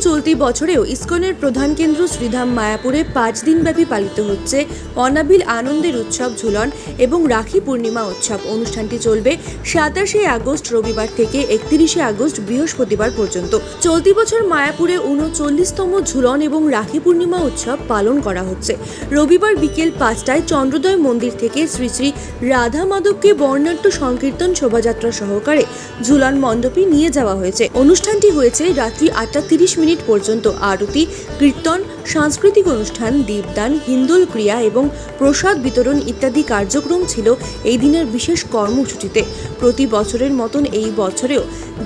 চলতি বছরেও ইসকনের প্রধান কেন্দ্র শ্রীধাম মায়াপুরে 5 দিনব্যাপী পালিত হচ্ছে অনাবিল আনন্দের উৎসব ঝুলন এবং রাখি পূর্ণিমা উৎসব। অনুষ্ঠানটি চলবে 27 আগস্ট রবিবার থেকে 31 আগস্ট বৃহস্পতিবার পর্যন্ত। চলতি বছর মায়াপুরে 39তম ঝুলন এবং রাখি পূর্ণিমা উৎসব পালন করা হচ্ছে। রবিবার বিকেল 5টায় চন্দ্রোদয় মন্দির থেকে শ্রী শ্রী রাধা মাধবকে বর্ণাঢ্য সংকীর্তন শোভাযাত্রা সহকারে ঝুলন মণ্ডপে নিয়ে যাওয়া হয়েছে। অনুষ্ঠানটি হয়েছে রাত্রি 8:30 পর্যন্ত। আরতি, কীর্তন, সাংস্কৃতিক অনুষ্ঠান, দীপদান, হিন্দোল ক্রিয়া এবং প্রসাদ বিতরণ ইত্যাদি কার্যক্রম ছিল এই দিনের বিশেষ কর্মসূচিতে। প্রতি বছরের মতন এই বছরেও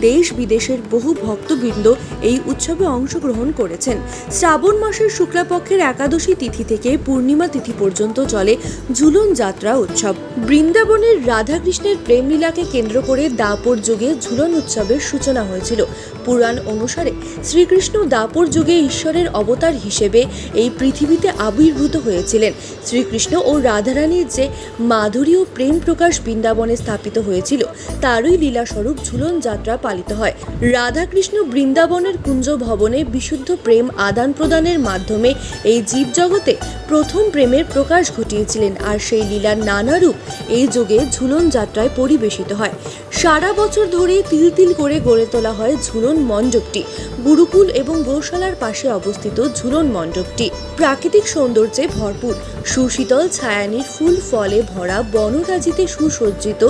দেশ বিদেশের বহু ভক্তবৃন্দ এই উৎসবে অংশগ্রহণ করেছেন। শ্রাবণ মাসের শুক্লাপক্ষের একাদশী তিথি থেকে পূর্ণিমা তিথি পর্যন্ত চলে ঝুলন যাত্রা উৎসব। বৃন্দাবনের রাধাকৃষ্ণের প্রেমলীলাকে কেন্দ্র করে দাপর যুগে ঝুলন উৎসবের সূচনা হয়েছিল। পুরাণ অনুসারে শ্রীকৃষ্ণ দাপর যুগে ঈশ্বরের অবতার হিসেবে এই পৃথিবীতে আবির্ভূত হয়েছিলেন। শ্রীকৃষ্ণ ও রাধারানীর যে মাধুরী ও প্রেম প্রকাশ বৃন্দাবনে স্থাপিত হয়েছিল তারই লীলাস্বরূপ ঝুলন যাত্রা পালিত হয়। রাধাকৃষ্ণ বৃন্দাবনের কুঞ্জ ভবনে বিশুদ্ধ প্রেম আদান প্রদানের মাধ্যমে এই জীবজগতে প্রথম প্রেমের প্রকাশ ঘটিয়েছিলেন, আর সেই লীলার নানা রূপ এই যুগে ঝুলন যাত্রায় পরিবেশিত হয়। সারা বছর ধরে তিল তিল করে গড়ে তোলা হয় ঝুলন মণ্ডপটি। গুরুকুল এবং গৌশালার পাশে অবস্থিত ঝুলন মণ্ডপটি প্রাকৃতিক সৌন্দর্যে ভরপুর। সুশীতল ছায়ানির ফুল ফলে ভরা বনরাজিতে সুসজ্জিত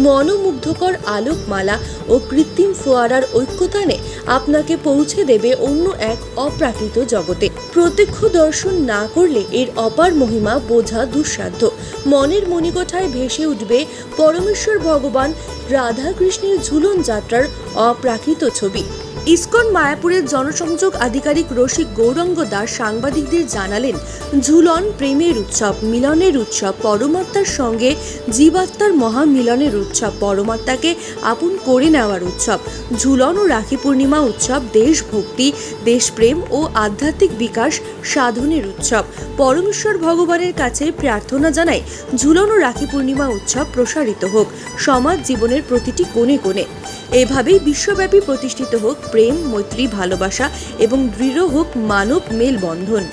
মনোমুগ্ধকর আলোকমালা ও কৃত্রিম ফোয়ারার ঐক্যতানে আপনাকে পৌঁছে দেবে অন্য এক অপ্রাকৃত জগতে। প্রত্যক্ষ দর্শন না করলে এর অপার মহিমা বোঝা দুঃসাধ্য। মনের মণিকোঠায় ভেসে উঠবে পরমেশ্বর ভগবান রাধাকৃষ্ণের ঝুলন যাত্রার অপ্রাকৃত ছবি। ইসকন মায়াপুরের জনসংযোগ আধিকারিক রসিক গৌরাঙ্গ দাস সাংবাদিকদের জানালেন, ঝুলন প্রেমের উৎসব, মিলনের উৎসব, পরমাত্মার সঙ্গে জীবাত্মার মহামিলনের উৎসব, পরমাত্মাকে আপন করে নেওয়ার উৎসব। ঝুলন ও রাখি পূর্ণিমা উৎসব দেশভক্তি, দেশপ্রেম ও আধ্যাত্মিক বিকাশ সাধনের উৎসব। পরমেশ্বর ভগবানের কাছে প্রার্থনা জানাই ঝুলন ও রাখি পূর্ণিমা উৎসব প্রসারিত হোক সমাজ জীবনের প্রতিটি কোণে কোণে। এভাবেই বিশ্বব্যাপী প্রতিষ্ঠিত হোক প্রেম, মৈত্রী, ভালোবাসা এবং দৃঢ় হোক মানব মেলবন্ধন।